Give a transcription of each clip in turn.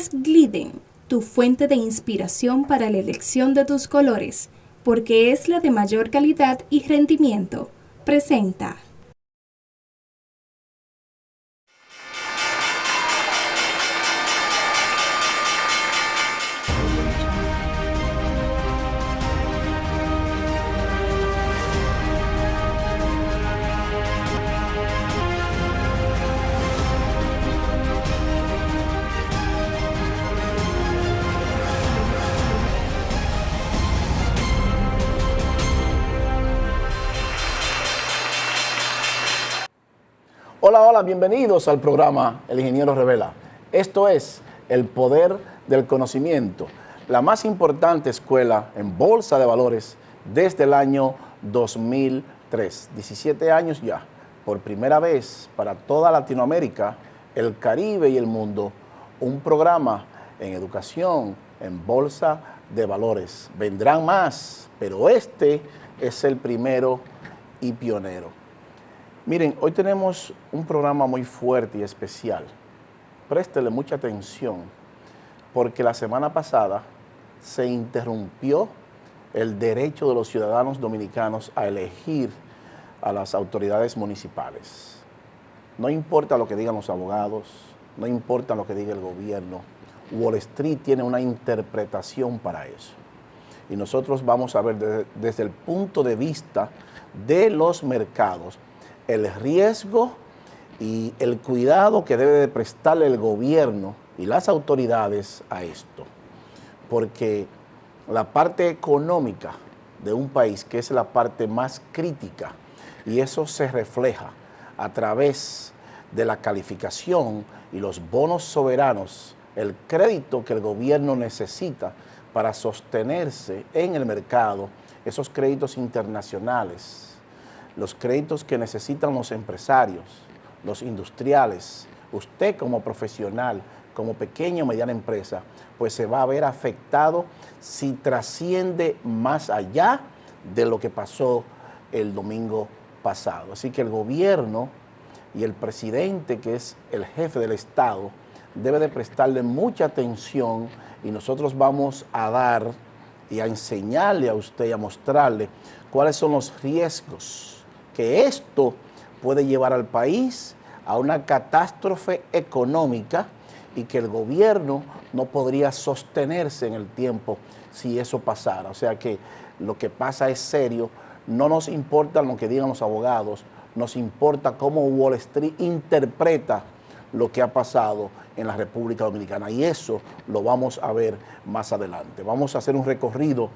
es Glidden, tu fuente de inspiración para la elección de tus colores, porque es la de mayor calidad y rendimiento. Presenta. Hola, hola, bienvenidos al programa El Ingeniero Revela. Esto es el poder del conocimiento, la más importante escuela en bolsa de valores desde el año 2003. 17 años ya, por primera vez para toda Latinoamérica, el Caribe y el mundo, un programa en educación, en bolsa de valores. Vendrán más, pero este es el primero y pionero. Miren, hoy tenemos un programa muy fuerte y especial. Préstele mucha atención, porque la semana pasada se interrumpió el derecho de los ciudadanos dominicanos a elegir a las autoridades municipales. No importa lo que digan los abogados, no importa lo que diga el gobierno, Wall Street tiene una interpretación para eso. Y nosotros vamos a ver desde el punto de vista de los mercados el riesgo y el cuidado que debe de prestarle el gobierno y las autoridades a esto. Porque la parte económica de un país, que es la parte más crítica, y eso se refleja a través de la calificación y los bonos soberanos, el crédito que el gobierno necesita para sostenerse en el mercado, esos créditos internacionales, los créditos que necesitan los empresarios, los industriales, usted como profesional, como pequeña o mediana empresa, pues se va a ver afectado si trasciende más allá de lo que pasó el domingo pasado. Así que el gobierno y el presidente, que es el jefe del Estado, debe de prestarle mucha atención, y nosotros vamos a dar y a enseñarle a usted y a mostrarle cuáles son los riesgos que esto puede llevar al país a una catástrofe económica, y que el gobierno no podría sostenerse en el tiempo si eso pasara. O sea que lo que pasa es serio, no nos importa lo que digan los abogados, nos importa cómo Wall Street interpreta lo que ha pasado en la República Dominicana, y eso lo vamos a ver más adelante. Vamos a hacer un recorrido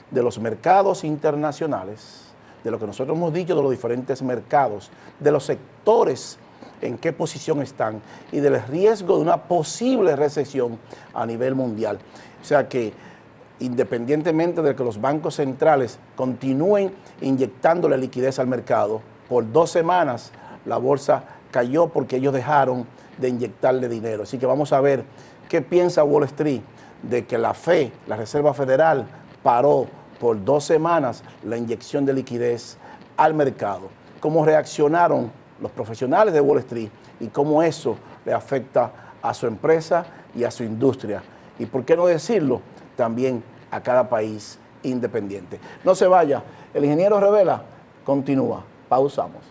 de los mercados internacionales, de lo que nosotros hemos dicho de los diferentes mercados, de los sectores en qué posición están y del riesgo de una posible recesión a nivel mundial. O sea que independientemente de que los bancos centrales continúen inyectándole liquidez al mercado, por 2 semanas la bolsa cayó porque ellos dejaron de inyectarle dinero. Así que vamos a ver qué piensa Wall Street de que la FED, la Reserva Federal, paró por 2 semanas la inyección de liquidez al mercado. Cómo reaccionaron los profesionales de Wall Street y cómo eso le afecta a su empresa y a su industria. Y por qué no decirlo, también a cada país independiente. No se vaya, el Ingeniero Revela continúa. Pausamos.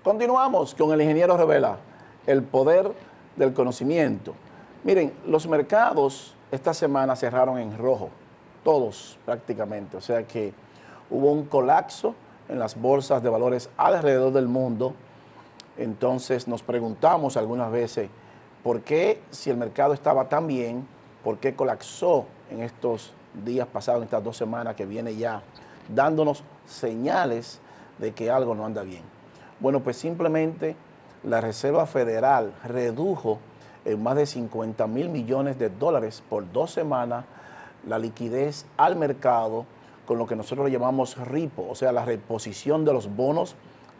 Continuamos con el Ingeniero Revela, el poder del conocimiento. Miren, los mercados esta semana cerraron en rojo, todos prácticamente, o sea que hubo un colapso en las bolsas de valores alrededor del mundo. Entonces nos preguntamos algunas veces, ¿por qué, si el mercado estaba tan bien, por qué colapsó en estos días pasados, en estas 2 semanas que viene ya dándonos señales de que algo no anda bien? Bueno, pues simplemente la Reserva Federal redujo en más de 50,000 millones de dólares por 2 semanas la liquidez al mercado con lo que nosotros le llamamos repo, o sea, la reposición de los bonos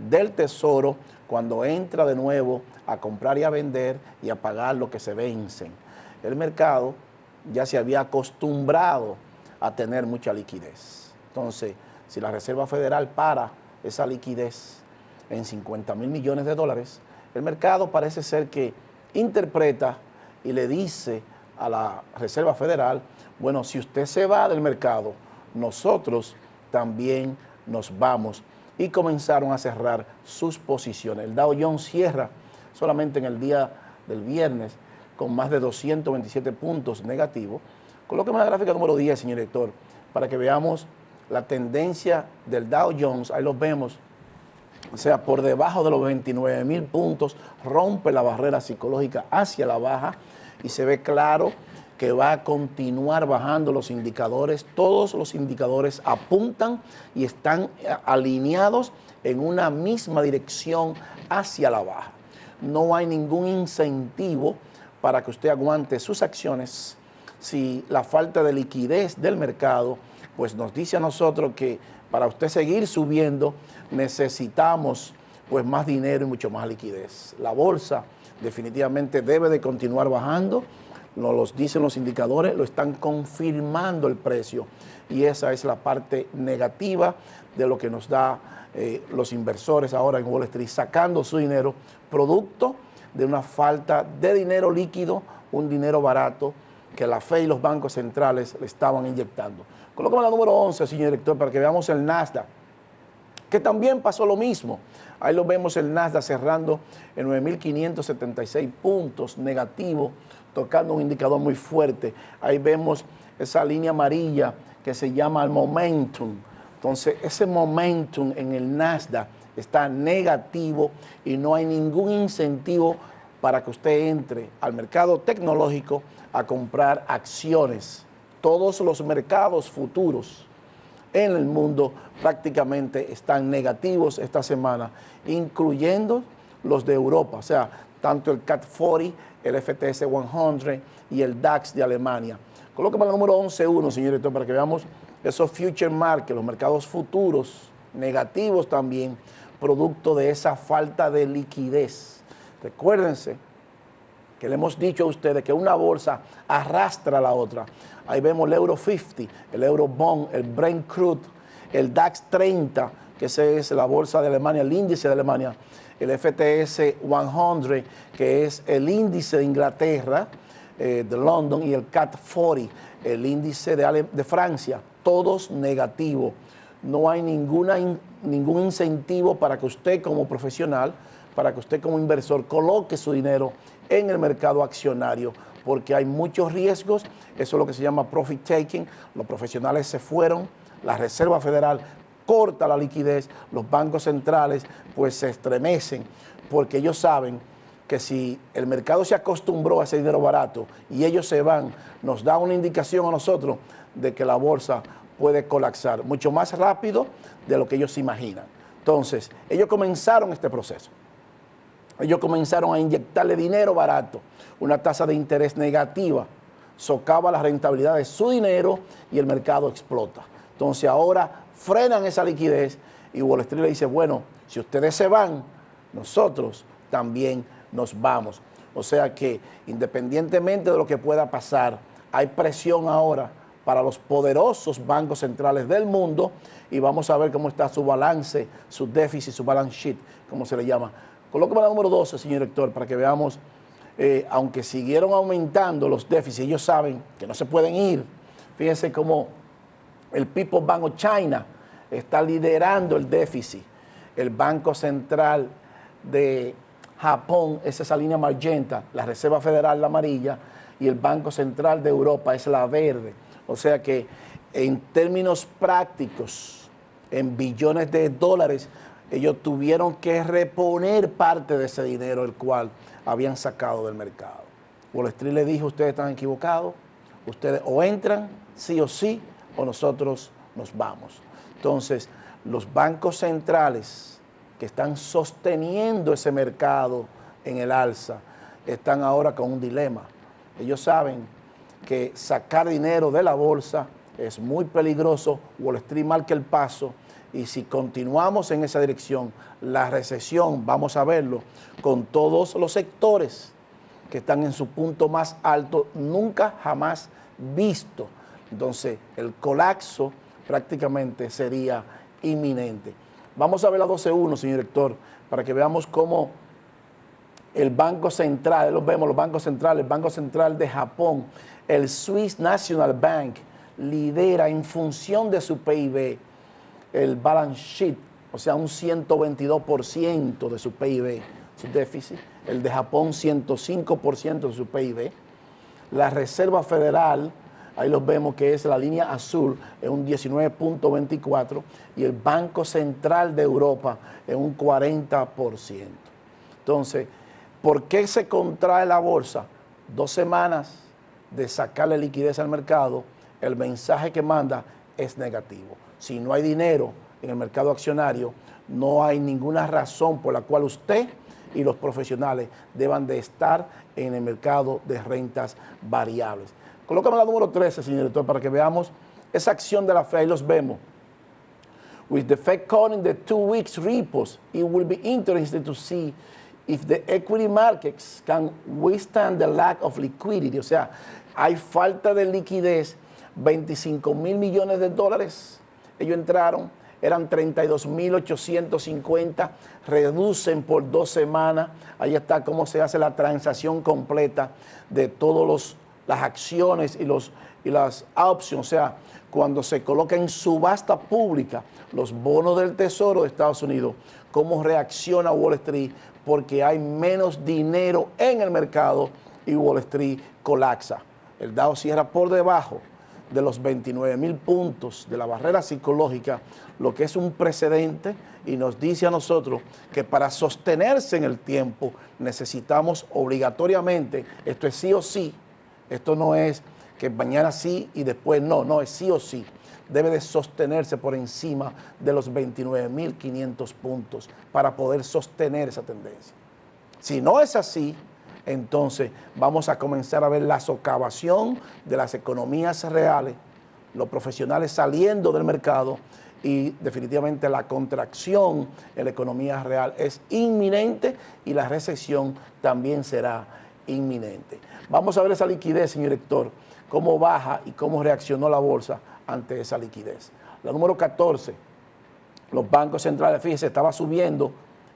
del Tesoro cuando entra de nuevo a comprar y a vender y a pagar lo que se vencen. El mercado ya se había acostumbrado a tener mucha liquidez. Entonces, si la Reserva Federal para esa liquidez en 50,000 millones de dólares, el mercado parece ser que interpreta y le dice a la Reserva Federal, bueno, si usted se va del mercado, nosotros también nos vamos. Y comenzaron a cerrar sus posiciones. El Dow Jones cierra solamente en el día del viernes con más de 227 puntos negativos. Colóqueme la gráfica número 10, señor director, para que veamos la tendencia del Dow Jones. Ahí los vemos. O sea, por debajo de los 29,000 puntos, rompe la barrera psicológica hacia la baja y se ve claro que va a continuar bajando los indicadores. Todos los indicadores apuntan y están alineados en una misma dirección hacia la baja. No hay ningún incentivo para que usted aguante sus acciones si la falta de liquidez del mercado pues nos dice a nosotros que para usted seguir subiendo necesitamos pues más dinero y mucho más liquidez. La bolsa definitivamente debe de continuar bajando. Nos lo dicen los indicadores, lo están confirmando el precio y esa es la parte negativa de lo que nos da los inversores ahora en Wall Street, sacando su dinero producto de una falta de dinero líquido, un dinero barato que la Fed y los bancos centrales le estaban inyectando. Colócame la número 11, señor director, para que veamos el Nasdaq, que también pasó lo mismo. Ahí lo vemos el Nasdaq cerrando en 9,576 puntos negativo, tocando un indicador muy fuerte. Ahí vemos esa línea amarilla que se llama el momentum. Entonces, ese momentum en el Nasdaq está negativo y no hay ningún incentivo para que usted entre al mercado tecnológico a comprar acciones. Todos los mercados futuros en el mundo prácticamente están negativos esta semana, incluyendo los de Europa, o sea, tanto el CAC 40, el FTSE 100 y el DAX de Alemania. Colóqueme el número 11.1, señor director, para que veamos esos future markets, los mercados futuros negativos también, producto de esa falta de liquidez. Recuérdense que le hemos dicho a ustedes que una bolsa arrastra a la otra. Ahí vemos el Euro 50, el Euro Bond, el Brent Crude, el DAX 30, que esa es la bolsa de Alemania, el índice de Alemania, el FTSE 100, que es el índice de Inglaterra, de London, y el CAC 40, el índice de Francia, todos negativos. No hay ningún incentivo para que usted como profesional, para que usted como inversor coloque su dinero en el mercado accionario, porque hay muchos riesgos. Eso es lo que se llama profit taking. Los profesionales se fueron, la Reserva Federal corta la liquidez, los bancos centrales pues se estremecen, porque ellos saben que si el mercado se acostumbró a ese dinero barato y ellos se van, nos da una indicación a nosotros de que la bolsa puede colapsar mucho más rápido de lo que ellos se imaginan. Entonces, ellos comenzaron este proceso. Ellos comenzaron a inyectarle dinero barato, una tasa de interés negativa, socava la rentabilidad de su dinero y el mercado explota. Entonces ahora frenan esa liquidez y Wall Street le dice, bueno, si ustedes se van, nosotros también nos vamos. O sea que independientemente de lo que pueda pasar, hay presión ahora para los poderosos bancos centrales del mundo y vamos a ver cómo está su balance, su déficit, su balance sheet, como se le llama. Colóqueme la número 12, señor director, para que veamos, aunque siguieron aumentando los déficits, ellos saben que no se pueden ir. Fíjense cómo el People's Bank of China está liderando el déficit. El Banco Central de Japón es esa línea magenta, la Reserva Federal la amarilla y el Banco Central de Europa es la verde. O sea que en términos prácticos, en billones de dólares, ellos tuvieron que reponer parte de ese dinero el cual habían sacado del mercado. Wall Street le dijo, ustedes están equivocados, ustedes o entran sí o sí o nosotros nos vamos. Entonces, los bancos centrales que están sosteniendo ese mercado en el alza están ahora con un dilema. Ellos saben que sacar dinero de la bolsa es muy peligroso. Wall Street marca el paso Y si continuamos en esa dirección, la recesión, vamos a verlo, con todos los sectores que están en su punto más alto, nunca jamás visto. Entonces, el colapso prácticamente sería inminente. Vamos a ver la 12.1, señor director, para que veamos cómo el Banco Central, los vemos, los bancos centrales, el Banco Central de Japón, el Swiss National Bank, lidera en función de su PIB el balance sheet, o sea, un 122% de su PIB, su déficit, el de Japón 105% de su PIB, la Reserva Federal, ahí los vemos que es la línea azul, es un 19.24%, y el Banco Central de Europa es un 40%. Entonces, ¿por qué se contrae la bolsa? 2 semanas de sacarle liquidez al mercado, el mensaje que manda es negativo. Si no hay dinero en el mercado accionario, no hay ninguna razón por la cual usted y los profesionales deban de estar en el mercado de rentas variables. Colócame la número 13, señor director, para que veamos esa acción de la Fed. Ahí los vemos. With the Fed cutting the 2 weeks repos, it will be interesting to see if the equity markets can withstand the lack of liquidity. O sea, hay falta de liquidez, 25.000 millones de dólares. Ellos entraron, eran 32.850, reducen por 2 semanas. Ahí está cómo se hace la transacción completa de todas las acciones y las options. O sea, cuando se coloca en subasta pública los bonos del Tesoro de Estados Unidos, cómo reacciona Wall Street, porque hay menos dinero en el mercado y Wall Street colapsa. El Dow cierra por debajo de los 29.000 puntos de la barrera psicológica, lo que es un precedente, y nos dice a nosotros que para sostenerse en el tiempo necesitamos obligatoriamente, esto es sí o sí, esto no es que mañana sí y después no, es sí o sí, debe de sostenerse por encima de los 29.500 puntos para poder sostener esa tendencia. Si no es así, entonces vamos a comenzar a ver la socavación de las economías reales, los profesionales saliendo del mercado y definitivamente la contracción en la economía real es inminente y la recesión también será inminente. Vamos a ver esa liquidez, señor director, cómo baja y cómo reaccionó la bolsa ante esa liquidez. La número 14, los bancos centrales, fíjese, estaba subiendo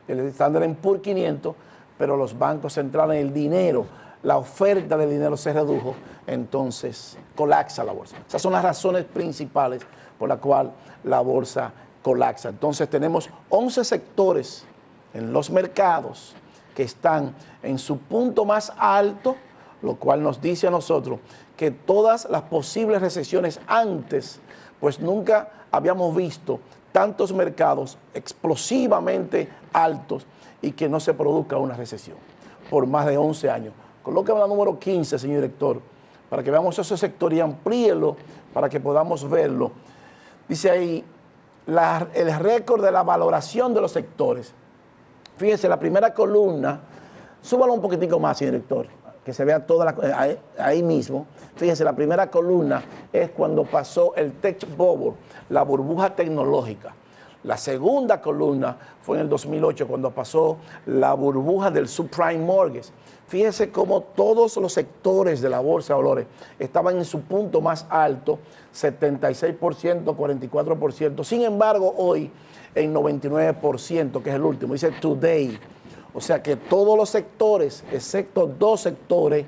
el Standard & Poor's 500, pero los bancos centrales, el dinero, la oferta de dinero se redujo, entonces colapsa la bolsa. Esas son las razones principales por las cuales la bolsa colapsa. Entonces tenemos 11 sectores en los mercados que están en su punto más alto, lo cual nos dice a nosotros que todas las posibles recesiones antes, pues nunca habíamos visto tantos mercados explosivamente altos y que no se produzca una recesión por más de 11 años. Colóqueme la número 15, señor director, para que veamos ese sector y amplíelo para que podamos verlo. Dice ahí, el récord de la valoración de los sectores. Fíjense, la primera columna, súbalo un poquitico más, señor director, que se vea toda ahí mismo. Fíjense, la primera columna es cuando pasó el tech bubble, la burbuja tecnológica. La segunda columna fue en el 2008, cuando pasó la burbuja del subprime mortgage. Fíjense cómo todos los sectores de la bolsa de valores estaban en su punto más alto, 76%, 44%. Sin embargo, hoy en 99%, que es el último, dice today. O sea que todos los sectores, excepto 2 sectores,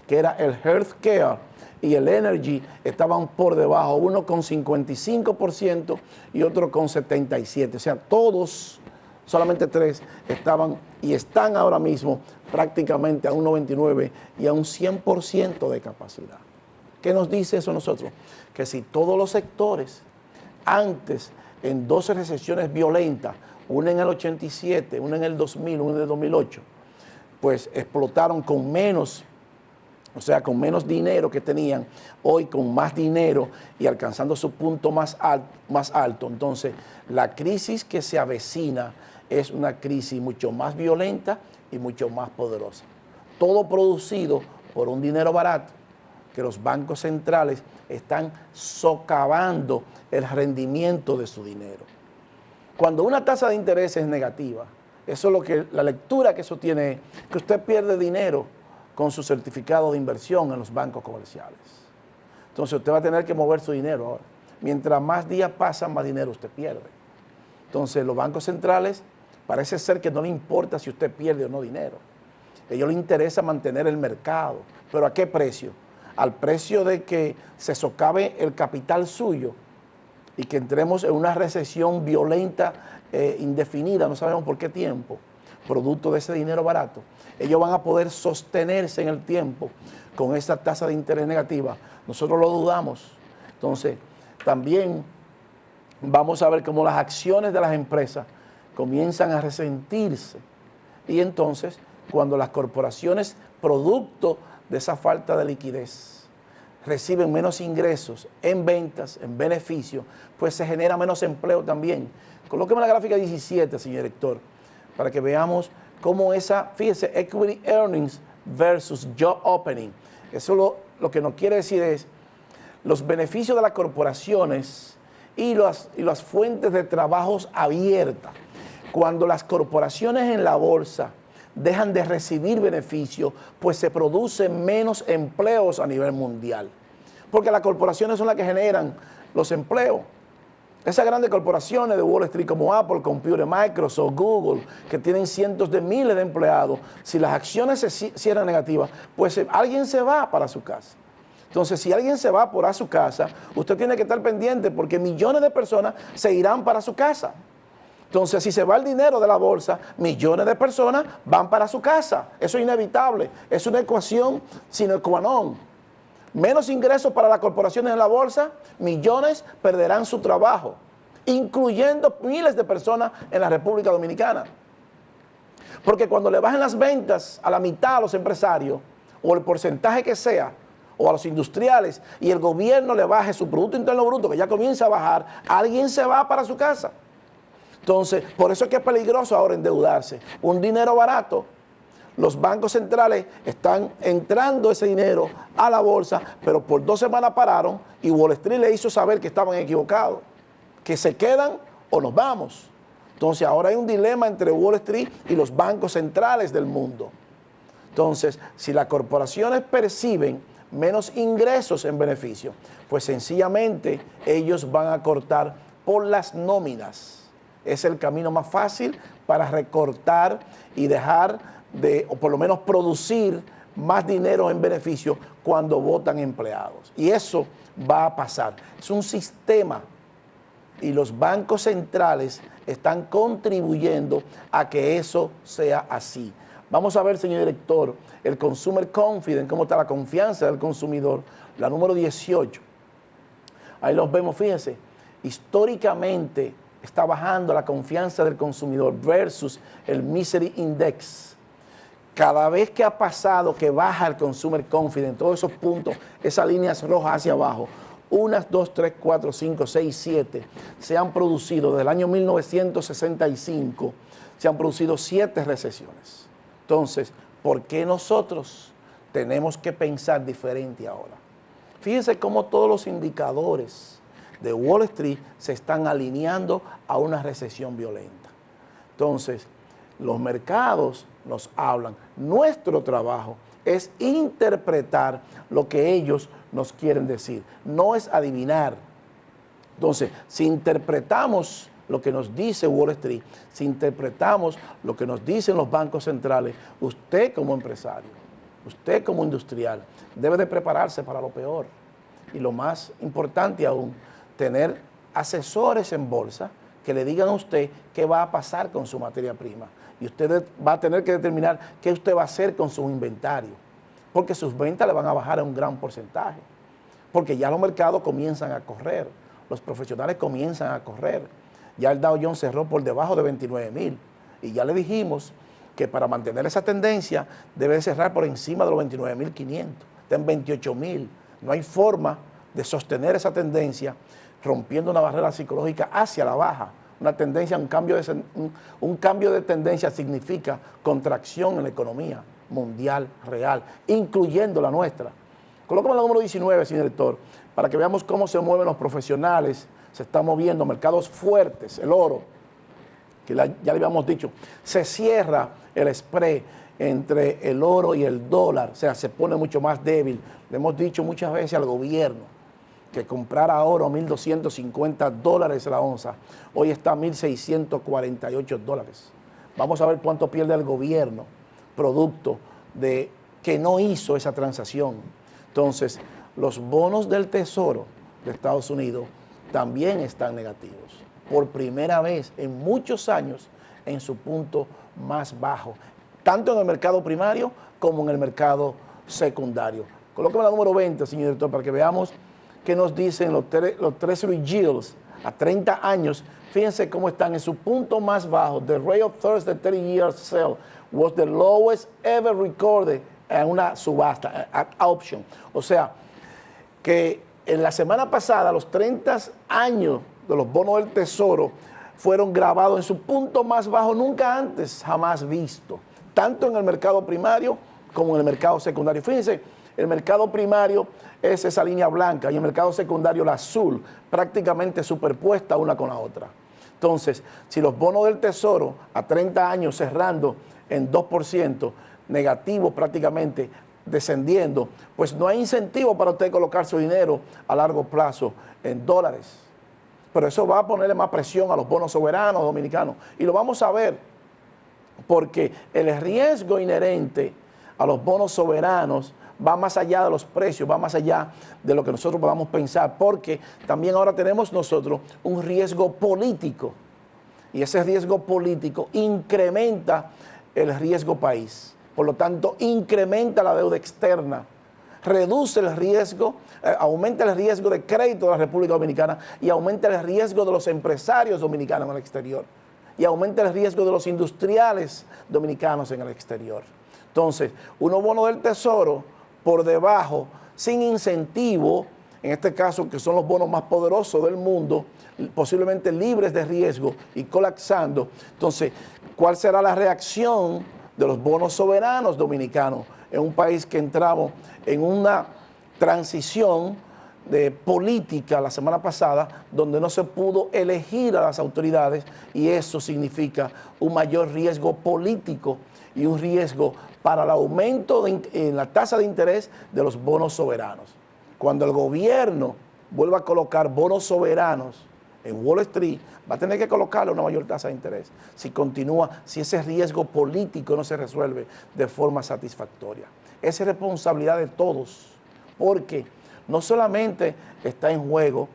que era el healthcare y el energy, estaban por debajo, uno con 55% y otro con 77%. O sea, todos, solamente 3, estaban y están ahora mismo prácticamente a un 99% y a un 100% de capacidad. ¿Qué nos dice eso a nosotros? Que si todos los sectores, antes, en 12 recesiones violentas, una en el 87, una en el 2000, una en el 2008, pues explotaron con menos, o sea, con menos dinero que tenían, hoy con más dinero y alcanzando su punto más alto. Entonces, la crisis que se avecina es una crisis mucho más violenta y mucho más poderosa. Todo producido por un dinero barato, que los bancos centrales están socavando el rendimiento de su dinero. Cuando una tasa de interés es negativa, eso es lo que la lectura que eso tiene, que usted pierde dinero con su certificado de inversión en los bancos comerciales. Entonces usted va a tener que mover su dinero ahora. Mientras más días pasan, más dinero usted pierde. Entonces los bancos centrales parece ser que no le importa si usted pierde o no dinero. A ellos les interesa mantener el mercado. ¿Pero a qué precio? Al precio de que se socave el capital suyo y que entremos en una recesión violenta, indefinida, no sabemos por qué tiempo, producto de ese dinero barato. Ellos van a poder sostenerse en el tiempo con esa tasa de interés negativa. Nosotros lo dudamos. Entonces, también vamos a ver cómo las acciones de las empresas comienzan a resentirse. Y entonces, cuando las corporaciones, producto de esa falta de liquidez, reciben menos ingresos en ventas, en beneficios, pues se genera menos empleo también. Colóqueme la gráfica 17, señor director, para que veamos cómo esa, fíjese, equity earnings versus job opening. Eso lo que nos quiere decir es los beneficios de las corporaciones y las fuentes de trabajos abiertas. Cuando las corporaciones en la bolsa dejan de recibir beneficios, pues se producen menos empleos a nivel mundial. Porque las corporaciones son las que generan los empleos. Esas grandes corporaciones de Wall Street como Apple, Computer, Microsoft, Google, que tienen cientos de miles de empleados, si las acciones se cierran negativas, pues alguien se va para su casa. Entonces, si alguien se va a su casa, usted tiene que estar pendiente porque millones de personas se irán para su casa. Entonces, si se va el dinero de la bolsa, millones de personas van para su casa. Eso es inevitable. Es una ecuación sine qua non. Menos ingresos para las corporaciones en la bolsa, millones perderán su trabajo, incluyendo miles de personas en la República Dominicana. Porque cuando le bajen las ventas a la mitad a los empresarios, o el porcentaje que sea, o a los industriales, y el gobierno le baje su Producto Interno Bruto, que ya comienza a bajar, alguien se va para su casa. Entonces, por eso es que es peligroso ahora endeudarse. Un dinero barato, los bancos centrales están entrando ese dinero a la bolsa, pero por 2 semanas pararon y Wall Street le hizo saber que estaban equivocados, que se quedan o nos vamos. Entonces, ahora hay un dilema entre Wall Street y los bancos centrales del mundo. Entonces, si las corporaciones perciben menos ingresos en beneficio, pues sencillamente ellos van a cortar por las nóminas. Es el camino más fácil para recortar y dejar de, o por lo menos producir más dinero en beneficio cuando votan empleados. Y eso va a pasar. Es un sistema y los bancos centrales están contribuyendo a que eso sea así. Vamos a ver, señor director, el Consumer Confidence, cómo está la confianza del consumidor, la número 18. Ahí los vemos, fíjense, históricamente está bajando la confianza del consumidor versus el Misery Index. Cada vez que ha pasado que baja el Consumer Confidence, todos esos puntos, esas líneas rojas hacia abajo, 1, 2, 3, 4, 5, 6, 7, se han producido, desde el año 1965, se han producido 7 recesiones. Entonces, ¿por qué nosotros tenemos que pensar diferente ahora? Fíjense cómo todos los indicadores de Wall Street se están alineando a una recesión violenta. Entonces, los mercados nos hablan. Nuestro trabajo es interpretar lo que ellos nos quieren decir, no es adivinar. Entonces, si interpretamos lo que nos dice Wall Street, si interpretamos lo que nos dicen los bancos centrales, usted como empresario, usted como industrial, debe de prepararse para lo peor. Y lo más importante aún, tener asesores en bolsa que le digan a usted qué va a pasar con su materia prima. Y usted va a tener que determinar qué usted va a hacer con su inventario, porque sus ventas le van a bajar en un gran porcentaje, porque ya los mercados comienzan a correr, los profesionales comienzan a correr. Ya el Dow Jones cerró por debajo de 29,000 y ya le dijimos que para mantener esa tendencia debe cerrar por encima de los 29,500, está en 28,000. No hay forma de sostener esa tendencia rompiendo una barrera psicológica hacia la baja. Una tendencia, un cambio de tendencia significa contracción en la economía mundial real, incluyendo la nuestra. Colócame la número 19, señor director, para que veamos cómo se mueven los profesionales. Se están moviendo mercados fuertes, el oro. que ya le habíamos dicho, se cierra el spread entre el oro y el dólar, o sea, se pone mucho más débil. Le hemos dicho muchas veces al gobierno que comprara oro a $1,250 la onza, hoy está a $1,648. Vamos a ver cuánto pierde el gobierno, producto de que no hizo esa transacción. Entonces, los bonos del Tesoro de Estados Unidos también están negativos, por primera vez en muchos años en su punto más bajo, tanto en el mercado primario como en el mercado secundario. Colóqueme la número 20, señor director, para que veamos qué nos dicen los Treasury Yields a 30 años. Fíjense cómo están en su punto más bajo. The rate of Thursday 30-year sale was the lowest ever recorded en una subasta, auction. O sea, que en la semana pasada los 30 años de los bonos del Tesoro fueron grabados en su punto más bajo nunca antes jamás visto, tanto en el mercado primario como en el mercado secundario. Fíjense, el mercado primario es esa línea blanca y el mercado secundario la azul, prácticamente superpuesta una con la otra. Entonces, si los bonos del Tesoro a 30 años cerrando en 2%, negativo prácticamente, descendiendo, pues no hay incentivo para usted colocar su dinero a largo plazo en dólares. Pero eso va a ponerle más presión a los bonos soberanos dominicanos. Y lo vamos a ver, porque el riesgo inherente a los bonos soberanos va más allá de los precios, va más allá de lo que nosotros podamos pensar, porque también ahora tenemos nosotros un riesgo político, y ese riesgo político incrementa el riesgo país. Por lo tanto, incrementa la deuda externa, reduce el riesgo, aumenta el riesgo de crédito de la República Dominicana y aumenta el riesgo de los empresarios dominicanos en el exterior y aumenta el riesgo de los industriales dominicanos en el exterior. Entonces, unos bonos del Tesoro por debajo, sin incentivo, en este caso que son los bonos más poderosos del mundo, posiblemente libres de riesgo y colapsando. Entonces, ¿cuál será la reacción de los bonos soberanos dominicanos en un país que entramos en una transición de política la semana pasada, donde no se pudo elegir a las autoridades, y eso significa un mayor riesgo político y un riesgo para el aumento en la tasa de interés de los bonos soberanos? Cuando el gobierno vuelva a colocar bonos soberanos en Wall Street, va a tener que colocarle una mayor tasa de interés si continúa, si ese riesgo político no se resuelve de forma satisfactoria. Es responsabilidad de todos, porque no solamente está en juego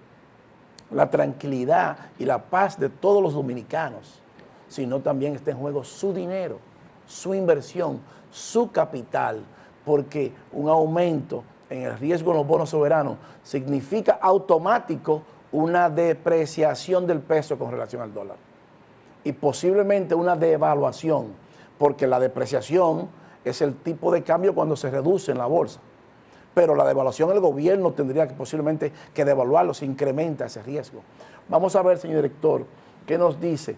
la tranquilidad y la paz de todos los dominicanos, sino también está en juego su dinero, su inversión, su capital, porque un aumento en el riesgo en los bonos soberanos significa automático una depreciación del peso con relación al dólar y posiblemente una devaluación, porque la depreciación es el tipo de cambio cuando se reduce en la bolsa, pero la devaluación el gobierno tendría que posiblemente que devaluarlo, se incrementa ese riesgo. Vamos a ver, señor director, qué nos dice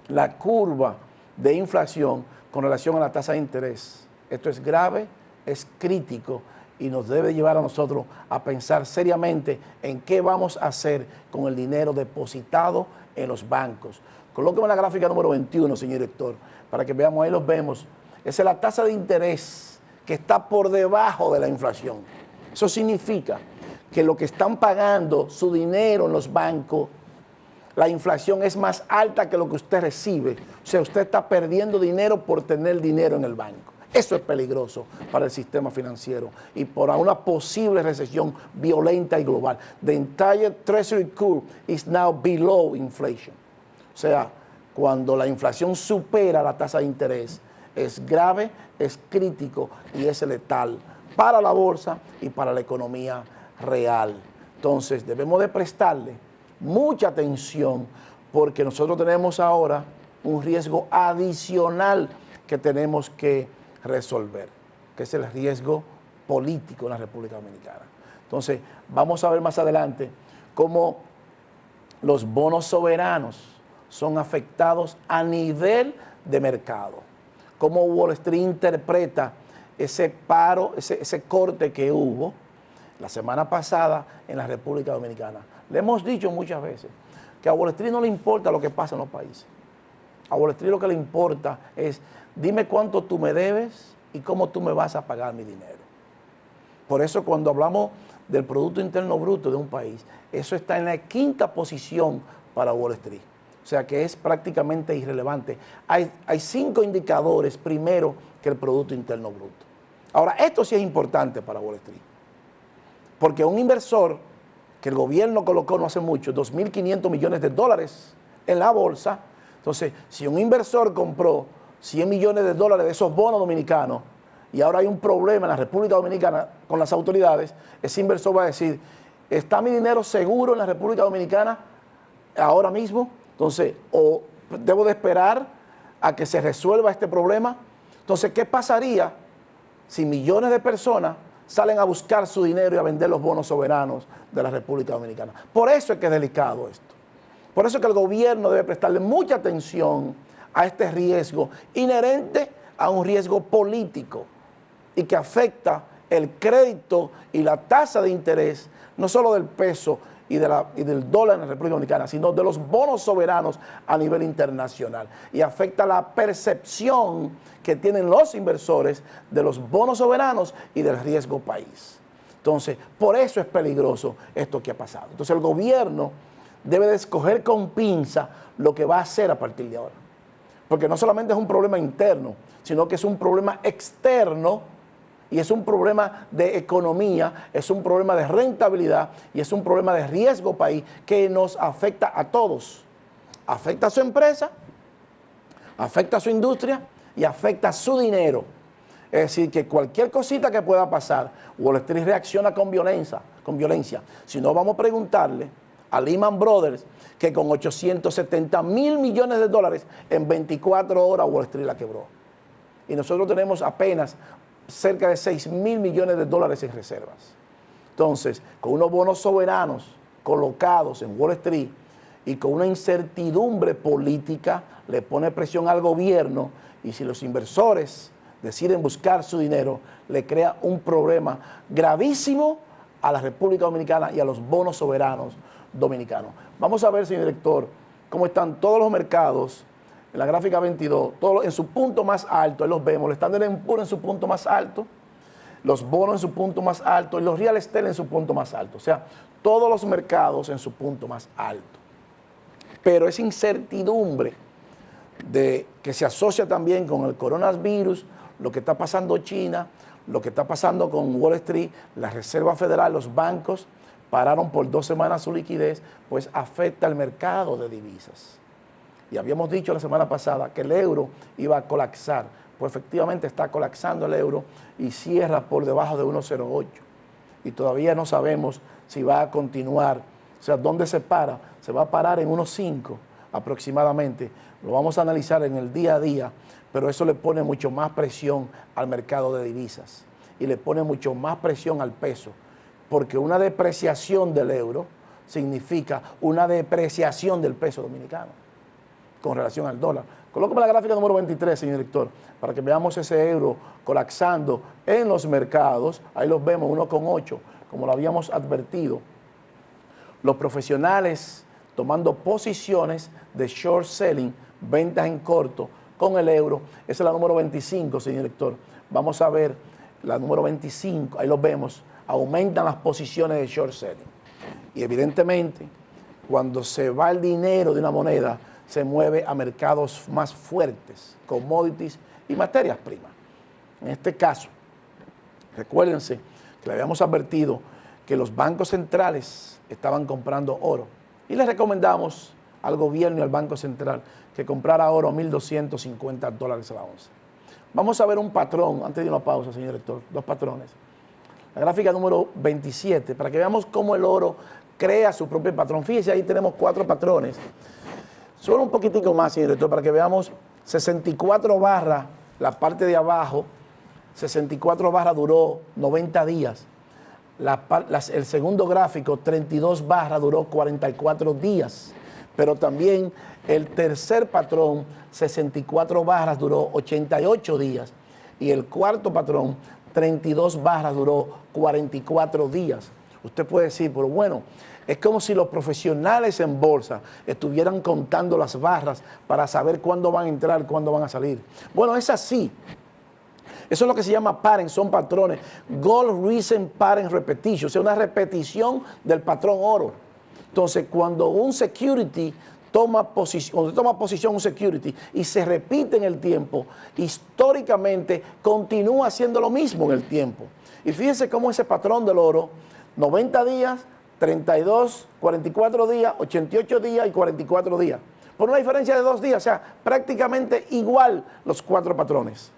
la curva de inflación con relación a la tasa de interés. Esto es grave, es crítico y nos debe llevar a nosotros a pensar seriamente en qué vamos a hacer con el dinero depositado en los bancos. Colóqueme la gráfica número 21, señor director, para que veamos, ahí los vemos. Esa es la tasa de interés que está por debajo de la inflación. Eso significa que lo que están pagando su dinero en los bancos, la inflación es más alta que lo que usted recibe. O sea, usted está perdiendo dinero por tener dinero en el banco. Eso es peligroso para el sistema financiero y por una posible recesión violenta y global. The entire Treasury curve is now below inflation. O sea, cuando la inflación supera la tasa de interés, es grave, es crítico y es letal para la bolsa y para la economía real. Entonces, debemos de prestarle mucha atención porque nosotros tenemos ahora un riesgo adicional que tenemos que resolver, que es el riesgo político en la República Dominicana. Entonces, vamos a ver más adelante cómo los bonos soberanos son afectados a nivel de mercado, cómo Wall Street interpreta ese paro, ese corte que hubo la semana pasada en la República Dominicana. Le hemos dicho muchas veces que a Wall Street no le importa lo que pasa en los países. A Wall Street lo que le importa es, dime cuánto tú me debes y cómo tú me vas a pagar mi dinero. Por eso cuando hablamos del Producto Interno Bruto de un país, eso está en la quinta posición para Wall Street. O sea que es prácticamente irrelevante. Hay 5 indicadores primero que el Producto Interno Bruto. Ahora, esto sí es importante para Wall Street. Porque un inversor que el gobierno colocó no hace mucho, 2.500 millones de dólares en la bolsa. Entonces, si un inversor compró 100 millones de dólares de esos bonos dominicanos y ahora hay un problema en la República Dominicana con las autoridades, ese inversor va a decir, ¿está mi dinero seguro en la República Dominicana ahora mismo? Entonces, o debo de esperar a que se resuelva este problema. Entonces, ¿qué pasaría si millones de personas salen a buscar su dinero y a vender los bonos soberanos de la República Dominicana? Por eso es que es delicado esto. Por eso es que el gobierno debe prestarle mucha atención a este riesgo inherente a un riesgo político y que afecta el crédito y la tasa de interés, no solo del peso y del dólar en la República Dominicana, sino de los bonos soberanos a nivel internacional. Y afecta la percepción que tienen los inversores de los bonos soberanos y del riesgo país. Entonces, por eso es peligroso esto que ha pasado. Entonces, el gobierno debe de escoger con pinza lo que va a hacer a partir de ahora. Porque no solamente es un problema interno, sino que es un problema externo y es un problema de economía, es un problema de rentabilidad y es un problema de riesgo país que nos afecta a todos. Afecta a su empresa, afecta a su industria y afecta a su dinero. Es decir, que cualquier cosita que pueda pasar, Wall Street reacciona con violencia. Si no, vamos a preguntarle a Lehman Brothers, que con 870.000 millones de dólares en 24 horas Wall Street la quebró. Y nosotros tenemos apenas cerca de 6.000 millones de dólares en reservas. Entonces, con unos bonos soberanos colocados en Wall Street y con una incertidumbre política, le pone presión al gobierno y si los inversores deciden buscar su dinero, le crea un problema gravísimo a la República Dominicana y a los bonos soberanos dominicanos. Vamos a ver, señor director, cómo están todos los mercados en la gráfica 22, todos en su punto más alto, ahí los vemos, el Standard & Poor's en su punto más alto, los bonos en su punto más alto y los real estate en su punto más alto. O sea, todos los mercados en su punto más alto. Pero esa incertidumbre que se asocia también con el coronavirus, lo que está pasando en China, lo que está pasando con Wall Street, la Reserva Federal, los bancos pararon por 2 semanas su liquidez, pues afecta al mercado de divisas. Y habíamos dicho la semana pasada que el euro iba a colapsar, pues efectivamente está colapsando el euro y cierra por debajo de 1.08. Y todavía no sabemos si va a continuar, o sea, ¿dónde se para? Se va a parar en 1.5 aproximadamente. Lo vamos a analizar en el día a día, pero eso le pone mucho más presión al mercado de divisas y le pone mucho más presión al peso, porque una depreciación del euro significa una depreciación del peso dominicano con relación al dólar. Colócame la gráfica número 23, señor director, para que veamos ese euro colapsando en los mercados. Ahí los vemos, 1.8, como lo habíamos advertido. Los profesionales tomando posiciones de short selling, ventas en corto con el euro. Esa es la número 25, señor director. Vamos a ver la número 25, ahí los vemos, aumentan las posiciones de short selling. Y evidentemente, cuando se va el dinero de una moneda, se mueve a mercados más fuertes, commodities y materias primas. En este caso, recuérdense que le habíamos advertido que los bancos centrales estaban comprando oro y les recomendamos al gobierno y al Banco Central que comprara oro a $1.250 a la onza. Vamos a ver un patrón, antes de una pausa, señor director, 2 patrones. La gráfica número 27, para que veamos cómo el oro crea su propio patrón. Fíjense, ahí tenemos 4 patrones. Solo un poquitico más, señor director, para que veamos 64 barras, la parte de abajo, 64 barras duró 90 días. El segundo gráfico, 32 barras, duró 44 días. Pero también el tercer patrón, 64 barras, duró 88 días. Y el cuarto patrón, 32 barras, duró 44 días. Usted puede decir, pero bueno, Es como si los profesionales en bolsa estuvieran contando las barras para saber cuándo van a entrar, cuándo van a salir. Bueno, es así. Eso es lo que se llama pattern, son patrones. Gold Recent Pattern Repetition, o sea, una repetición del patrón oro. Entonces, cuando un security toma posición un security y se repite en el tiempo, históricamente continúa haciendo lo mismo en el tiempo. Y fíjense cómo ese patrón del oro, 90 días, 32, 44 días, 88 días y 44 días. Por una diferencia de 2 días, o sea, prácticamente igual los 4 patrones.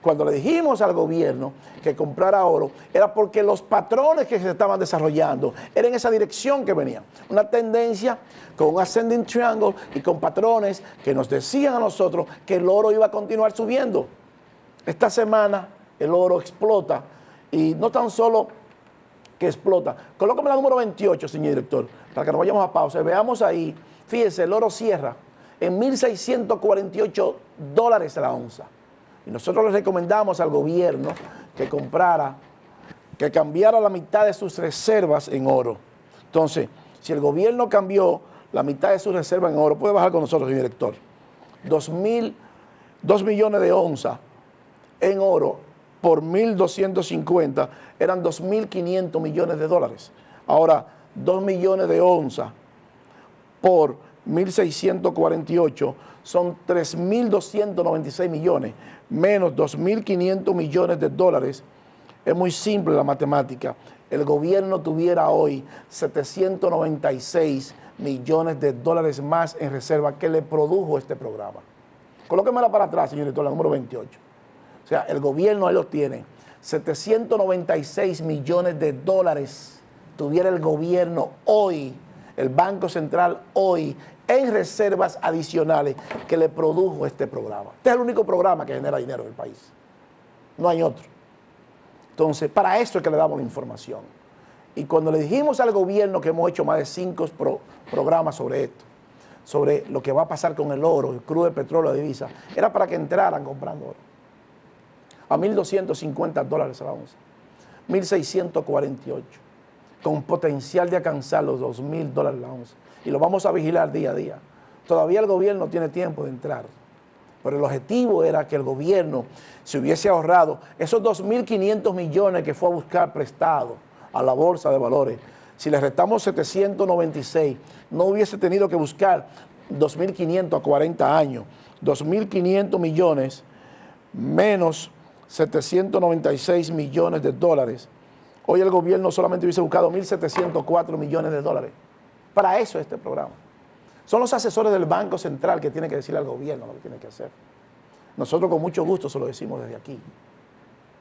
Cuando le dijimos al gobierno que comprara oro, era porque los patrones que se estaban desarrollando eran en esa dirección que venían. Una tendencia con un ascending triangle y con patrones que nos decían a nosotros que el oro iba a continuar subiendo. Esta semana el oro explota y no tan solo que explota. Colócame la número 28, señor director, para que nos vayamos a pausa. Veamos ahí, fíjense, el oro cierra en $1,648 la onza. Y nosotros le recomendamos al gobierno que cambiara la mitad de sus reservas en oro. Entonces, si el gobierno cambió la mitad de sus reservas en oro, puede bajar con nosotros, señor director. 2 millones de onzas en oro por 1.250 eran 2.500 millones de dólares. Ahora, 2 millones de onzas por 1.648 son 3.296 millones, menos 2.500 millones de dólares. Es muy simple la matemática. El gobierno tuviera hoy 796 millones de dólares más en reserva que le produjo este programa. Colóquemela para atrás, señor director, la número 28. O sea, el gobierno ahí lo tiene. 796 millones de dólares tuviera el gobierno hoy, el Banco Central hoy, en reservas adicionales que le produjo este programa. Este es el único programa que genera dinero en el país. No hay otro. Entonces, para eso es que le damos la información. Y cuando le dijimos al gobierno que hemos hecho más de 5 programas sobre esto, sobre lo que va a pasar con el oro, el crudo de petróleo, la divisa, era para que entraran comprando oro. A $1.250 a la onza. 1.648. Con potencial de alcanzar los $2.000 la onza. Y lo vamos a vigilar día a día. Todavía el gobierno tiene tiempo de entrar. Pero el objetivo era que el gobierno se hubiese ahorrado esos 2.500 millones que fue a buscar prestado a la bolsa de valores. Si le restamos 796, no hubiese tenido que buscar 2.500 a 40 años. 2.500 millones menos 796 millones de dólares. Hoy el gobierno solamente hubiese buscado 1.704 millones de dólares. Para eso es este programa. Son los asesores del Banco Central que tienen que decirle al gobierno lo que tiene que hacer. Nosotros con mucho gusto se lo decimos desde aquí.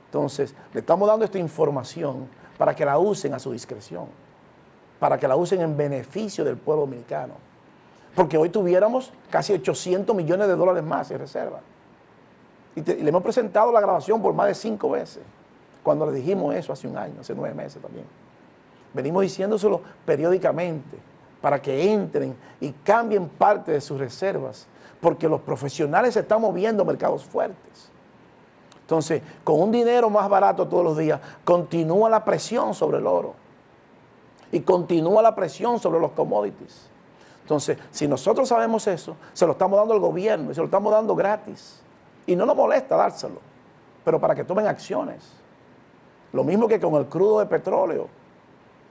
Entonces, le estamos dando esta información para que la usen a su discreción, para que la usen en beneficio del pueblo dominicano. Porque hoy tuviéramos casi 800 millones de dólares más en reserva. Y le hemos presentado la grabación por más de 5 veces, cuando le dijimos eso hace un año, hace 9 meses también. Venimos diciéndoselo periódicamente, para que entren y cambien parte de sus reservas, porque los profesionales se están moviendo a mercados fuertes. Entonces, con un dinero más barato todos los días, continúa la presión sobre el oro y continúa la presión sobre los commodities. Entonces, si nosotros sabemos eso, se lo estamos dando al gobierno y se lo estamos dando gratis. Y no nos molesta dárselo, pero para que tomen acciones. Lo mismo que con el crudo de petróleo.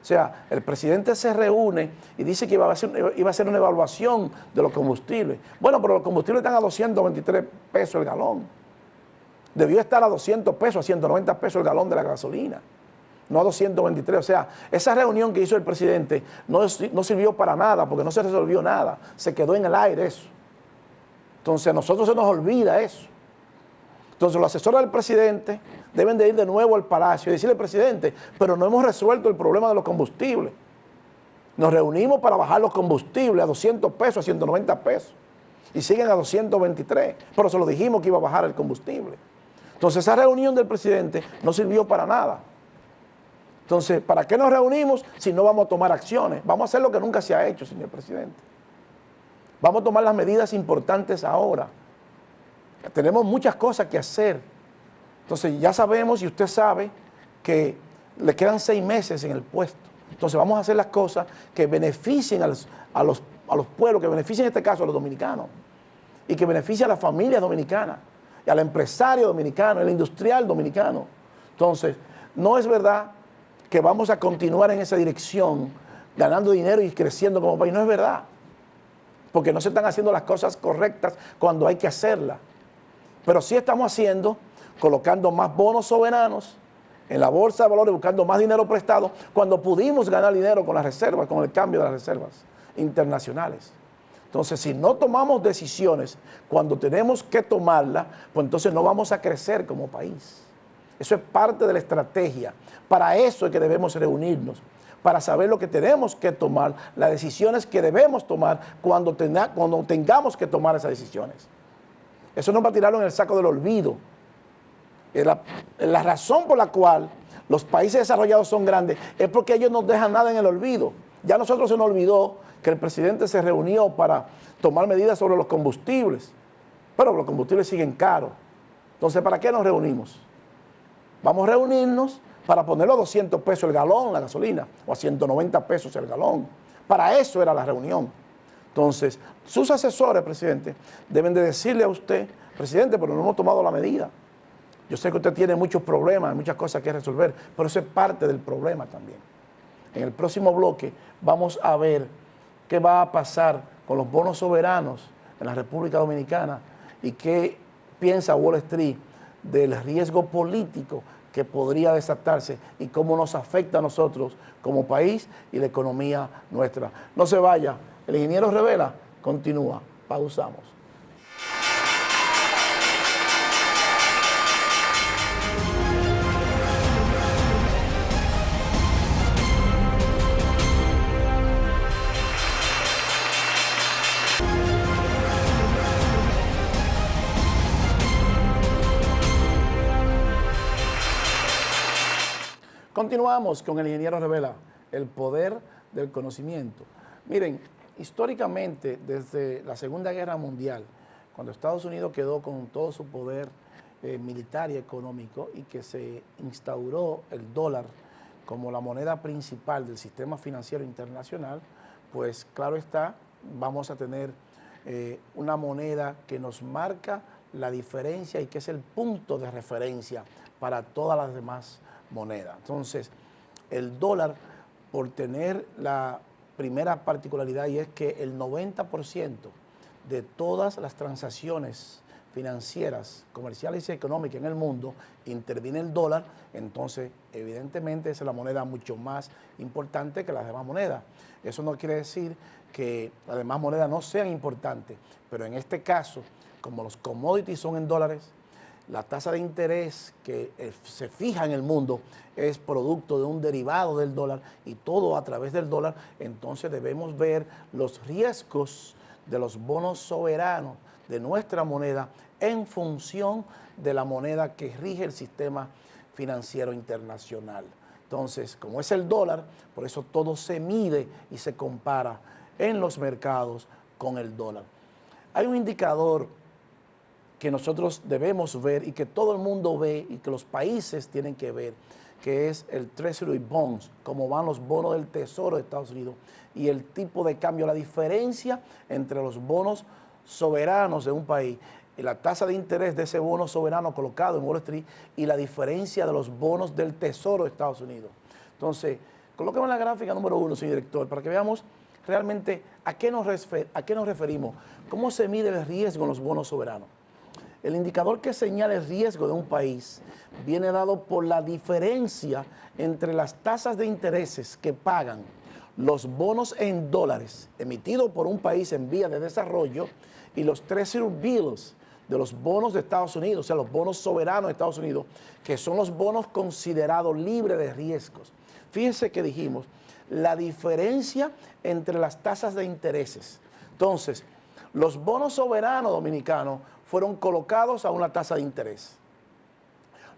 O sea, el presidente se reúne y dice que iba a hacer una evaluación de los combustibles. Bueno, pero los combustibles están a 223 pesos el galón. Debió estar a 200 pesos, a 190 pesos el galón de la gasolina. No a 223. O sea, esa reunión que hizo el presidente no sirvió para nada, porque no se resolvió nada. Se quedó en el aire eso. Entonces a nosotros se nos olvida eso. Entonces los asesores del presidente deben de ir de nuevo al palacio y decirle al presidente, pero no hemos resuelto el problema de los combustibles. Nos reunimos para bajar los combustibles a 200 pesos, a 190 pesos. Y siguen a 223. Pero se lo dijimos que iba a bajar el combustible. Entonces esa reunión del presidente no sirvió para nada. Entonces, ¿para qué nos reunimos si no vamos a tomar acciones? Vamos a hacer lo que nunca se ha hecho, señor presidente. Vamos a tomar las medidas importantes ahora. Tenemos muchas cosas que hacer. Entonces ya sabemos y usted sabe que le quedan 6 meses en el puesto. Entonces vamos a hacer las cosas que beneficien a los pueblos, que beneficien en este caso a los dominicanos y que beneficien a las familias dominicanas y al empresario dominicano, al industrial dominicano. Entonces, no es verdad que vamos a continuar en esa dirección ganando dinero y creciendo como país. No es verdad, porque no se están haciendo las cosas correctas cuando hay que hacerlas. Pero sí estamos haciendo, colocando más bonos soberanos en la bolsa de valores, buscando más dinero prestado, cuando pudimos ganar dinero con las reservas, con el cambio de las reservas internacionales. Entonces, si no tomamos decisiones cuando tenemos que tomarlas, pues entonces no vamos a crecer como país. Eso es parte de la estrategia. Para eso es que debemos reunirnos, para saber lo que tenemos que tomar, las decisiones que debemos tomar cuando tengamos que tomar esas decisiones. Eso no va a tirarlo en el saco del olvido. La razón por la cual los países desarrollados son grandes es porque ellos no dejan nada en el olvido. Ya a nosotros se nos olvidó que el presidente se reunió para tomar medidas sobre los combustibles, pero los combustibles siguen caros. Entonces, ¿para qué nos reunimos? Vamos a reunirnos para ponerlo a 200 pesos el galón la gasolina, o a 190 pesos el galón. Para eso era la reunión. Entonces, sus asesores, presidente, deben de decirle a usted, presidente, pero no hemos tomado la medida. Yo sé que usted tiene muchos problemas, muchas cosas que resolver, pero eso es parte del problema también. En el próximo bloque vamos a ver qué va a pasar con los bonos soberanos en la República Dominicana y qué piensa Wall Street del riesgo político que podría desatarse y cómo nos afecta a nosotros como país y la economía nuestra. No se vaya, el ingeniero Revela continúa. Pausamos. Continuamos con el ingeniero Revela, el poder del conocimiento. Miren, históricamente, desde la Segunda Guerra Mundial, cuando Estados Unidos quedó con todo su poder militar y económico y que se instauró el dólar como la moneda principal del sistema financiero internacional, pues claro está, vamos a tener una moneda que nos marca la diferencia y que es el punto de referencia para todas las demás moneda. Entonces, el dólar, por tener la primera particularidad, y es que el 90% de todas las transacciones financieras, comerciales y económicas en el mundo interviene el dólar, entonces evidentemente es la moneda mucho más importante que las demás monedas. Eso no quiere decir que las demás monedas no sean importantes, pero en este caso, como los commodities son en dólares, la tasa de interés que se fija en el mundo es producto de un derivado del dólar y todo a través del dólar, entonces debemos ver los riesgos de los bonos soberanos de nuestra moneda en función de la moneda que rige el sistema financiero internacional. Entonces, como es el dólar, por eso todo se mide y se compara en los mercados con el dólar. Hay un indicador que nosotros debemos ver y que todo el mundo ve y que los países tienen que ver, que es el Treasury Bonds, cómo van los bonos del Tesoro de Estados Unidos y el tipo de cambio, la diferencia entre los bonos soberanos de un país y la tasa de interés de ese bono soberano colocado en Wall Street y la diferencia de los bonos del Tesoro de Estados Unidos. Entonces, coloquemos la gráfica número 1, señor director, para que veamos realmente a qué nos referimos, cómo se mide el riesgo en los bonos soberanos. El indicador que señala el riesgo de un país viene dado por la diferencia entre las tasas de intereses que pagan los bonos en dólares emitidos por un país en vía de desarrollo y los Treasury Bills de los bonos de Estados Unidos, o sea, los bonos soberanos de Estados Unidos, que son los bonos considerados libres de riesgos. Fíjense que dijimos la diferencia entre las tasas de intereses. Entonces, los bonos soberanos dominicanos fueron colocados a una tasa de interés.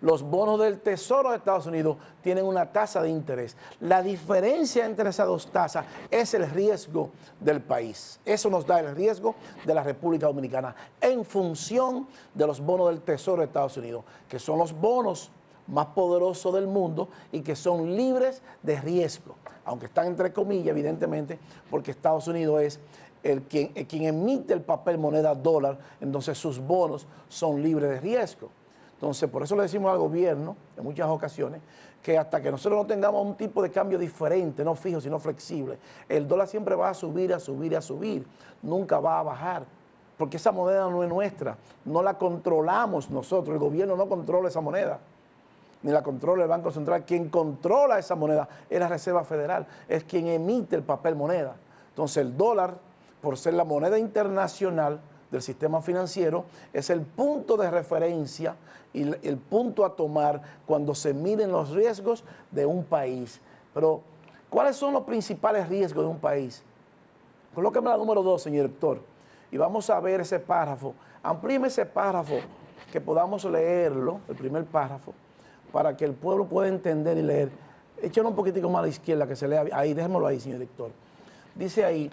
Los bonos del Tesoro de Estados Unidos tienen una tasa de interés. La diferencia entre esas dos tasas es el riesgo del país. Eso nos da el riesgo de la República Dominicana en función de los bonos del Tesoro de Estados Unidos, que son los bonos más poderosos del mundo y que son libres de riesgo, aunque están entre comillas, evidentemente, porque Estados Unidos es quien emite el papel moneda dólar, entonces sus bonos son libres de riesgo. Entonces, por eso le decimos al gobierno, en muchas ocasiones, que hasta que nosotros no tengamos un tipo de cambio diferente, no fijo, sino flexible, el dólar siempre va a subir, a subir, a subir, nunca va a bajar, porque esa moneda no es nuestra, no la controlamos nosotros, el gobierno no controla esa moneda, ni la controla el Banco Central. Quien controla esa moneda es la Reserva Federal, es quien emite el papel moneda. Entonces el dólar, por ser la moneda internacional del sistema financiero, es el punto de referencia y el punto a tomar cuando se miden los riesgos de un país. Pero, ¿cuáles son los principales riesgos de un país? Colóqueme la número 2, señor director, y vamos a ver ese párrafo. Amplíeme ese párrafo, que podamos leerlo, el primer párrafo, para que el pueblo pueda entender y leer. Échalo un poquitico más a la izquierda, que se lea ahí, déjemelo ahí, señor director. Dice ahí,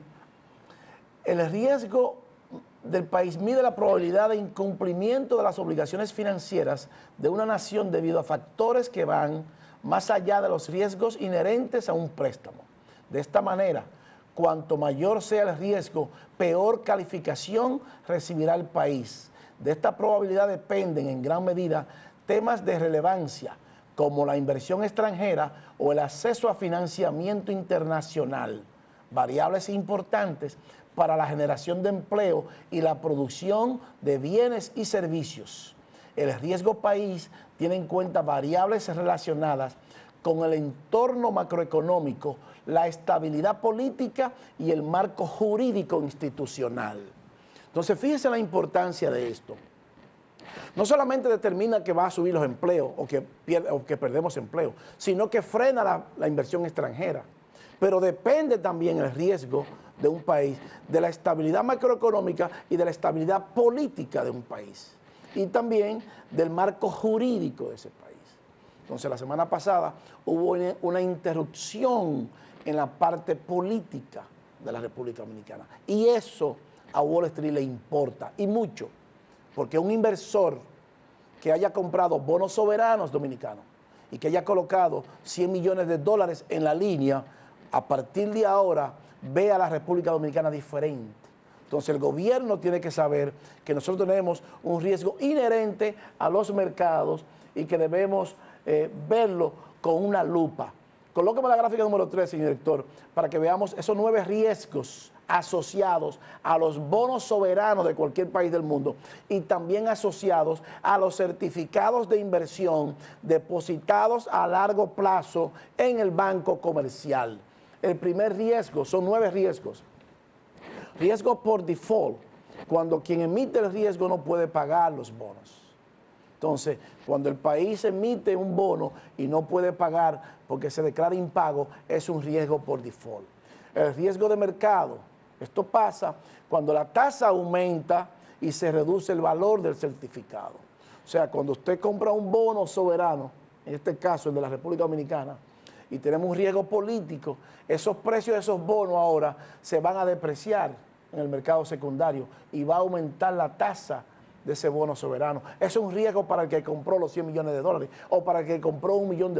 el riesgo del país mide la probabilidad de incumplimiento de las obligaciones financieras de una nación debido a factores que van más allá de los riesgos inherentes a un préstamo. De esta manera, cuanto mayor sea el riesgo, peor calificación recibirá el país. De esta probabilidad dependen en gran medida temas de relevancia, como la inversión extranjera o el acceso a financiamiento internacional, variables importantes para la generación de empleo y la producción de bienes y servicios. El riesgo país tiene en cuenta variables relacionadas con el entorno macroeconómico, la estabilidad política y el marco jurídico institucional. Entonces, fíjense la importancia de esto. No solamente determina que va a subir los empleos o que perdemos empleo, sino que frena la inversión extranjera. Pero depende también el riesgo de un país de la estabilidad macroeconómica y de la estabilidad política de un país. Y también del marco jurídico de ese país. Entonces, la semana pasada hubo una interrupción en la parte política de la República Dominicana. Y eso a Wall Street le importa, y mucho. Porque un inversor que haya comprado bonos soberanos dominicanos y que haya colocado 100 millones de dólares en la línea, a partir de ahora ve a la República Dominicana diferente. Entonces el gobierno tiene que saber que nosotros tenemos un riesgo inherente a los mercados y que debemos verlo con una lupa. Colóqueme la gráfica número 3, señor director, para que veamos esos 9 riesgos asociados a los bonos soberanos de cualquier país del mundo y también asociados a los certificados de inversión depositados a largo plazo en el banco comercial. El primer riesgo, son 9 riesgos. Riesgo por default, cuando quien emite el riesgo no puede pagar los bonos. Entonces, cuando el país emite un bono y no puede pagar porque se declara impago, es un riesgo por default. El riesgo de mercado, esto pasa cuando la tasa aumenta y se reduce el valor del certificado. O sea, cuando usted compra un bono soberano, en este caso el de la República Dominicana, y tenemos un riesgo político, esos precios de esos bonos ahora se van a depreciar en el mercado secundario y va a aumentar la tasa de ese bono soberano. Eso es un riesgo para el que compró los 100 millones de dólares, o para el que compró $1 millón,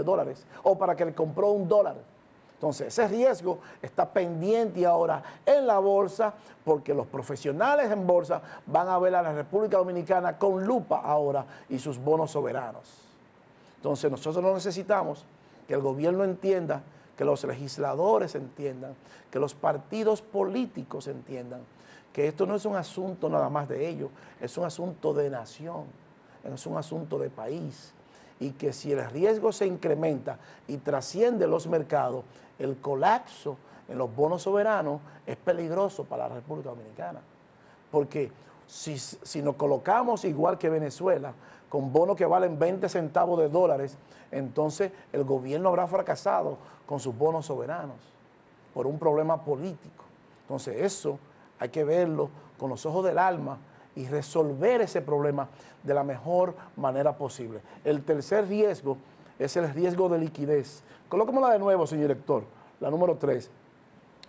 o para el que compró $1. Entonces, ese riesgo está pendiente ahora en la bolsa, porque los profesionales en bolsa van a ver a la República Dominicana con lupa ahora y sus bonos soberanos. Entonces, nosotros no necesitamos que el gobierno entienda, que los legisladores entiendan, que los partidos políticos entiendan que esto no es un asunto nada más de ellos, es un asunto de nación, es un asunto de país, y que si el riesgo se incrementa y trasciende los mercados, el colapso en los bonos soberanos es peligroso para la República Dominicana, porque si nos colocamos igual que Venezuela, con bonos que valen 20 centavos de dólares, entonces el gobierno habrá fracasado con sus bonos soberanos por un problema político. Entonces eso hay que verlo con los ojos del alma y resolver ese problema de la mejor manera posible. El tercer riesgo es el riesgo de liquidez. Colóquemela de nuevo, señor director, la número 3.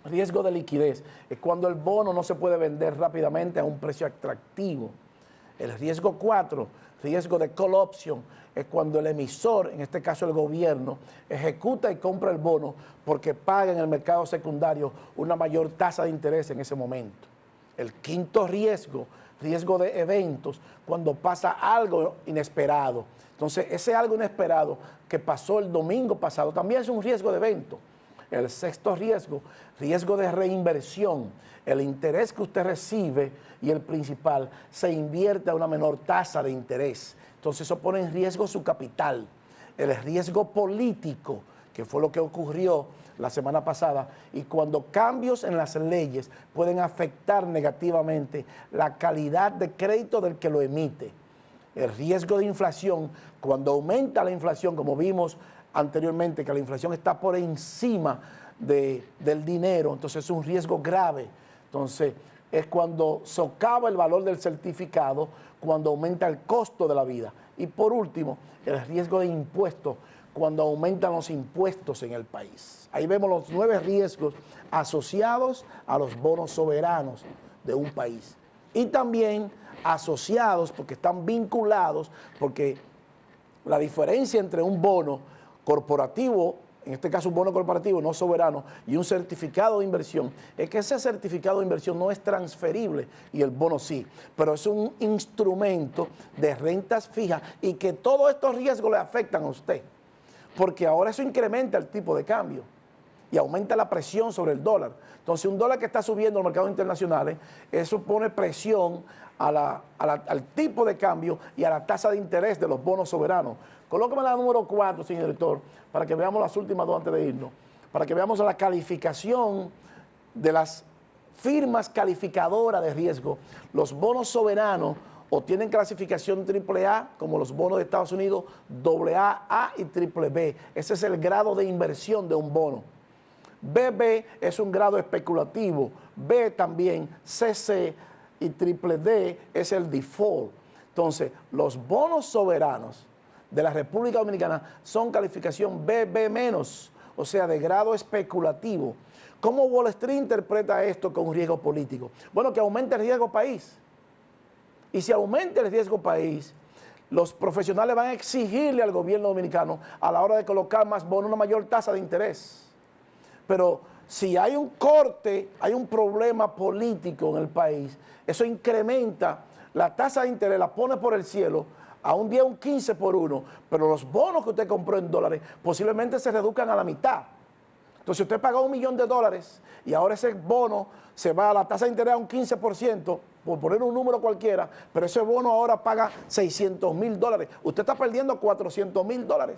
Riesgo de liquidez es cuando el bono no se puede vender rápidamente a un precio atractivo. El riesgo 4, Riesgo de call option es cuando el emisor, en este caso el gobierno, ejecuta y compra el bono porque paga en el mercado secundario una mayor tasa de interés en ese momento. El quinto riesgo, riesgo de eventos, cuando pasa algo inesperado. Entonces, ese algo inesperado que pasó el domingo pasado también es un riesgo de evento. El sexto riesgo, riesgo de reinversión. El interés que usted recibe y el principal se invierte a una menor tasa de interés. Entonces eso pone en riesgo su capital. El riesgo político, que fue lo que ocurrió la semana pasada, y cuando cambios en las leyes pueden afectar negativamente la calidad de crédito del que lo emite. El riesgo de inflación, cuando aumenta la inflación, como vimos anteriormente, que la inflación está por encima del dinero, entonces es un riesgo grave. Entonces es cuando socava el valor del certificado, cuando aumenta el costo de la vida. Y por último, el riesgo de impuestos, cuando aumentan los impuestos en el país. Ahí vemos los 9 riesgos asociados a los bonos soberanos de un país. Y también asociados, porque están vinculados, porque la diferencia entre un bono corporativo, en este caso un bono corporativo no soberano, y un certificado de inversión, es que ese certificado de inversión no es transferible y el bono sí, pero es un instrumento de rentas fijas y que todos estos riesgos le afectan a usted, porque ahora eso incrementa el tipo de cambio y aumenta la presión sobre el dólar. Entonces, un dólar que está subiendo en los mercados internacionales, eso pone presión al tipo de cambio y a la tasa de interés de los bonos soberanos. Colóqueme la número 4, señor director, para que veamos las últimas dos antes de irnos, para que veamos la calificación de las firmas calificadoras de riesgo. Los bonos soberanos o tienen clasificación AAA, como los bonos de Estados Unidos, AA, A y BBB. Ese es el grado de inversión de un bono. BB es un grado especulativo, B también, CC y D es el default. Entonces, los bonos soberanos de la República Dominicana son calificación BB-, o sea, de grado especulativo. ¿Cómo Wall Street interpreta esto con un riesgo político? Bueno, que aumente el riesgo país. Y si aumenta el riesgo país, los profesionales van a exigirle al gobierno dominicano a la hora de colocar más bonos una mayor tasa de interés. Pero si hay un corte, hay un problema político en el país, eso incrementa la tasa de interés, la pone por el cielo, a un día un 15 por 1, pero los bonos que usted compró en dólares posiblemente se reduzcan a la mitad. Entonces usted pagó $1 millón y ahora ese bono se va a la tasa de interés a un 15%, por poner un número cualquiera, pero ese bono ahora paga $600,000. Usted está perdiendo $400,000,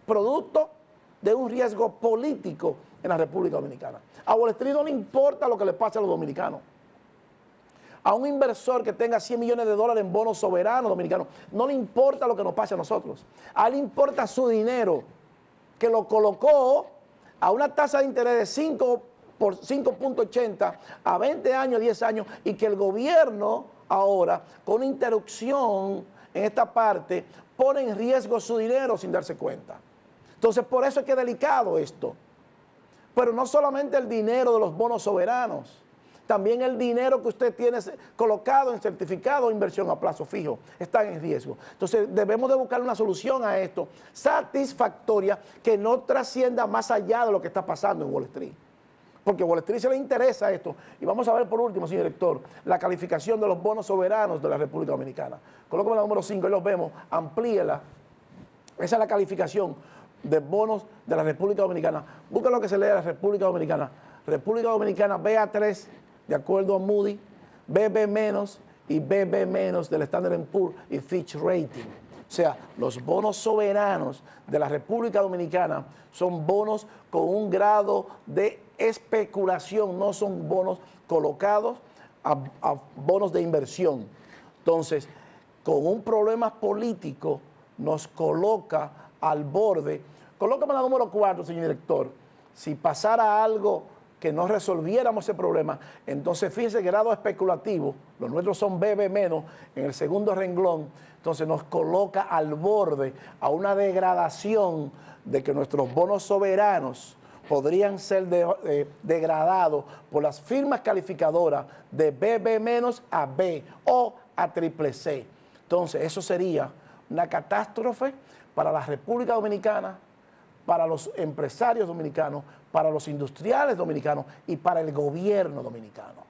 producto de un riesgo político en la República Dominicana. A Wall Street no le importa lo que le pase a los dominicanos. A un inversor que tenga $100 millones en bonos soberanos dominicanos, no le importa lo que nos pase a nosotros. A él le importa su dinero, que lo colocó a una tasa de interés de 5.80 a 20 años, 10 años, y que el gobierno ahora, con una interrupción en esta parte, pone en riesgo su dinero sin darse cuenta. Entonces, por eso es que es delicado esto. Pero no solamente el dinero de los bonos soberanos, también el dinero que usted tiene colocado en certificado de inversión a plazo fijo está en riesgo. Entonces, debemos de buscar una solución a esto satisfactoria que no trascienda más allá de lo que está pasando en Wall Street. Porque a Wall Street se le interesa esto. Y vamos a ver por último, señor director, la calificación de los bonos soberanos de la República Dominicana. Colóqueme la número 5, ahí los vemos, amplíela. Esa es la calificación de bonos de la República Dominicana. Busca lo que se lee de la República Dominicana. República Dominicana BA3, de acuerdo a Moody, BB- y BB- del Standard & Poor's y Fitch Rating. O sea, los bonos soberanos de la República Dominicana son bonos con un grado de especulación, no son bonos colocados a bonos de inversión. Entonces, con un problema político nos coloca al borde. Colócame la número 4, señor director. Si pasara algo que no resolviéramos ese problema, entonces fíjese, grado especulativo, los nuestros son BB- en el segundo renglón, entonces nos coloca al borde a una degradación de que nuestros bonos soberanos podrían ser degradados por las firmas calificadoras de BB- a B o a CCC. Entonces eso sería una catástrofe para la República Dominicana, para los empresarios dominicanos, para los industriales dominicanos y para el gobierno dominicano.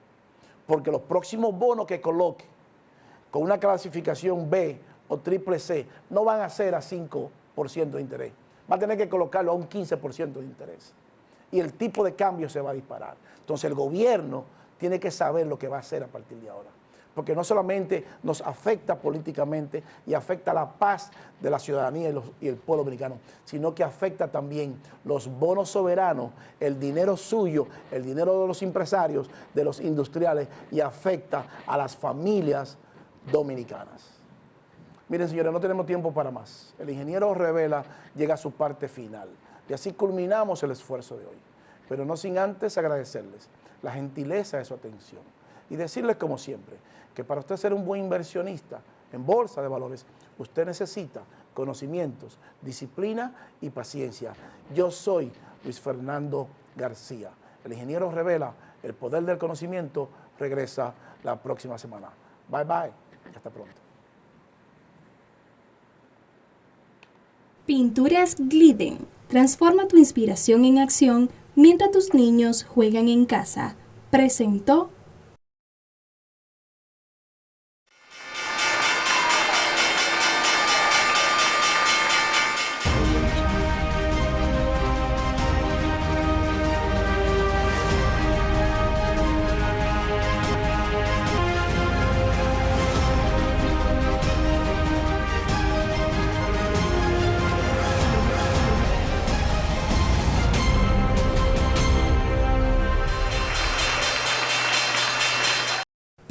Porque los próximos bonos que coloque con una clasificación B o triple C no van a ser a 5% de interés. Va a tener que colocarlo a un 15% de interés. Y el tipo de cambio se va a disparar. Entonces el gobierno tiene que saber lo que va a hacer a partir de ahora. Porque no solamente nos afecta políticamente y afecta la paz de la ciudadanía y el pueblo dominicano, sino que afecta también los bonos soberanos, el dinero suyo, el dinero de los empresarios, de los industriales, y afecta a las familias dominicanas. Miren, señores, no tenemos tiempo para más. El ingeniero Revela llega a su parte final. Y así culminamos el esfuerzo de hoy. Pero no sin antes agradecerles la gentileza de su atención. Y decirles, como siempre, que para usted ser un buen inversionista en bolsa de valores, usted necesita conocimientos, disciplina y paciencia. Yo soy Luis Fernando García. El ingeniero Revela, el poder del conocimiento, regresa la próxima semana. Bye, bye. Y hasta pronto. Pinturas Glidden. Transforma tu inspiración en acción mientras tus niños juegan en casa. Presentó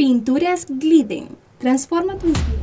Pinturas Glidden. Transforma tu inspiración.